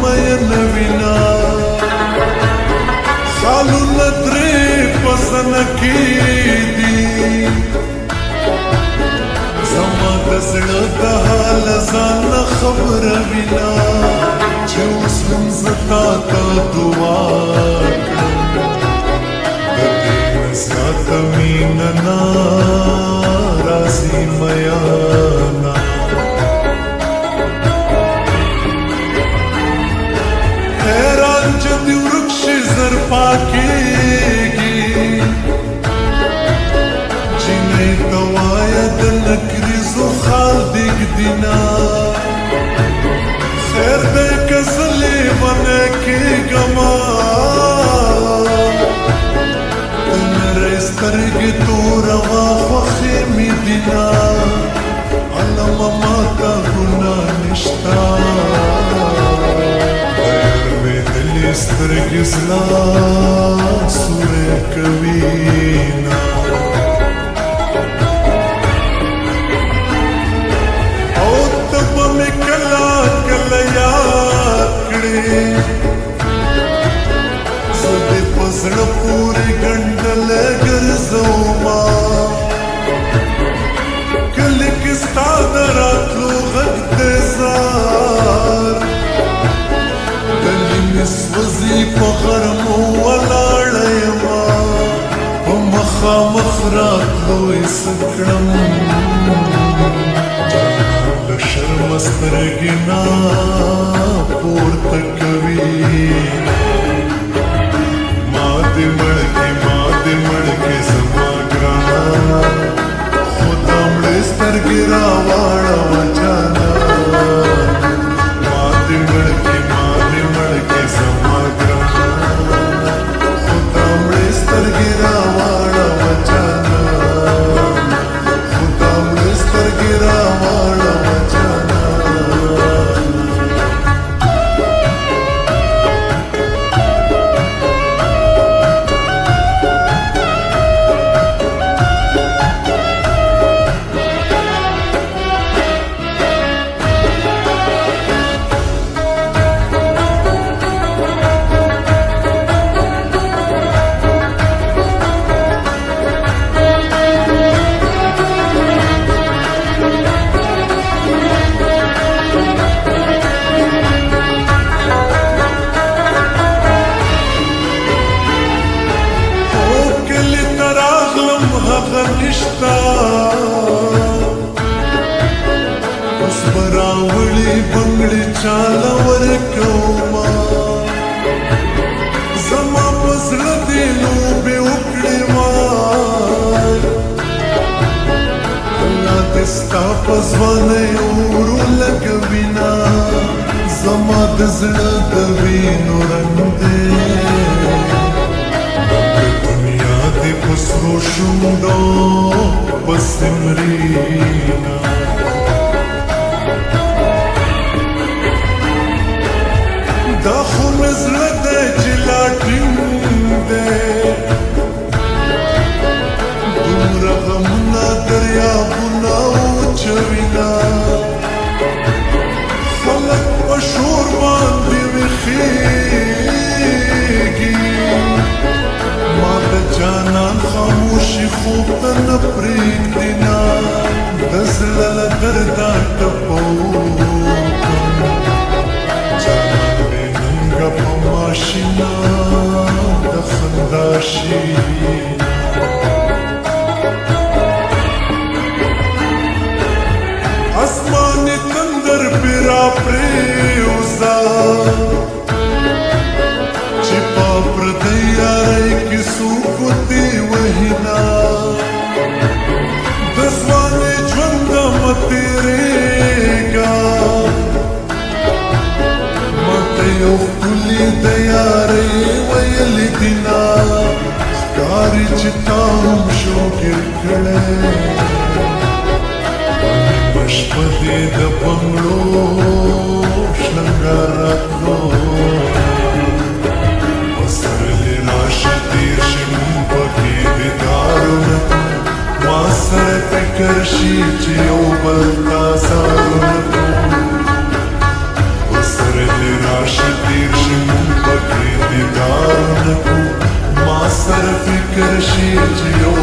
مین وینا خالو ندرې پسن کی دی زما د زړه د حال ځان خبر وینا چې اوس هم زتا ته دعا کړم د دې زیات مینه نه راځي میانا حیران چې دې ورک شي زر پاکېږي جینۍ ته وایه د نکریزو خال دیږدینا خیر دی که زه لیونی کېږمه د نرۍ سترګې توره وا خوښې مې دینه علمه ماته ګناه نشته سترګې زړه سوری کوینه او ته به مې کله کله یاد کړې زه دې په زړه پورې ګنډلی ګرځومه کلي کې ستا د راتلو غږ دی زار سوزی په غرمو ولاړه یمه په مخامخ راتلو یې څه کړم له شرمه سترګې نه پورته کوي ما دې مړکې زما ګرانه خو دا مړې سترګې راواړوه جانه ما دې مړکې زما ګرانه خو دا مړې سترګې راواړوه جانه خو دا مړې سترګې راواړوه جانه اوس به راوړي بنګړي چاله ورکومه زما په زړه دې لوبې وکړې وای الله دې ستا په ځوانۍ اور ولګوینه زما د زړه د وینو رنګ دی دنیا دې په سرو شونډو پسې مرینه دا خو مې زړه دی چې لا ټینګ دی دومره غمونه دریابونه وچوینه خلک په شور باندې ویښېږي ما د جانان خاموشي خوب ته نه پرېږدینه د زړه له درده ټپوکم جانان مې ننګه په ماشینه د خندا شینه اسماني تندر پې راپرېوځه چې په پردۍ یارۍ کې څوک ګوتې وهینه د ځوانۍ ژونده مه تېرېږه ماته یو ښکلي د یارۍ ویلې دینه ښکاري چې تا هم شوګیر کړی شپه دې د بنګړو شلنګار راتلو پسرلی راشي تېر شي مونږ پکې دیدارونه ما سره فکر شي چې یو بل ته سارونه پسرلی راشي راشي تیر شمون پکې دیدار نکو ما سر فکر شي چې یو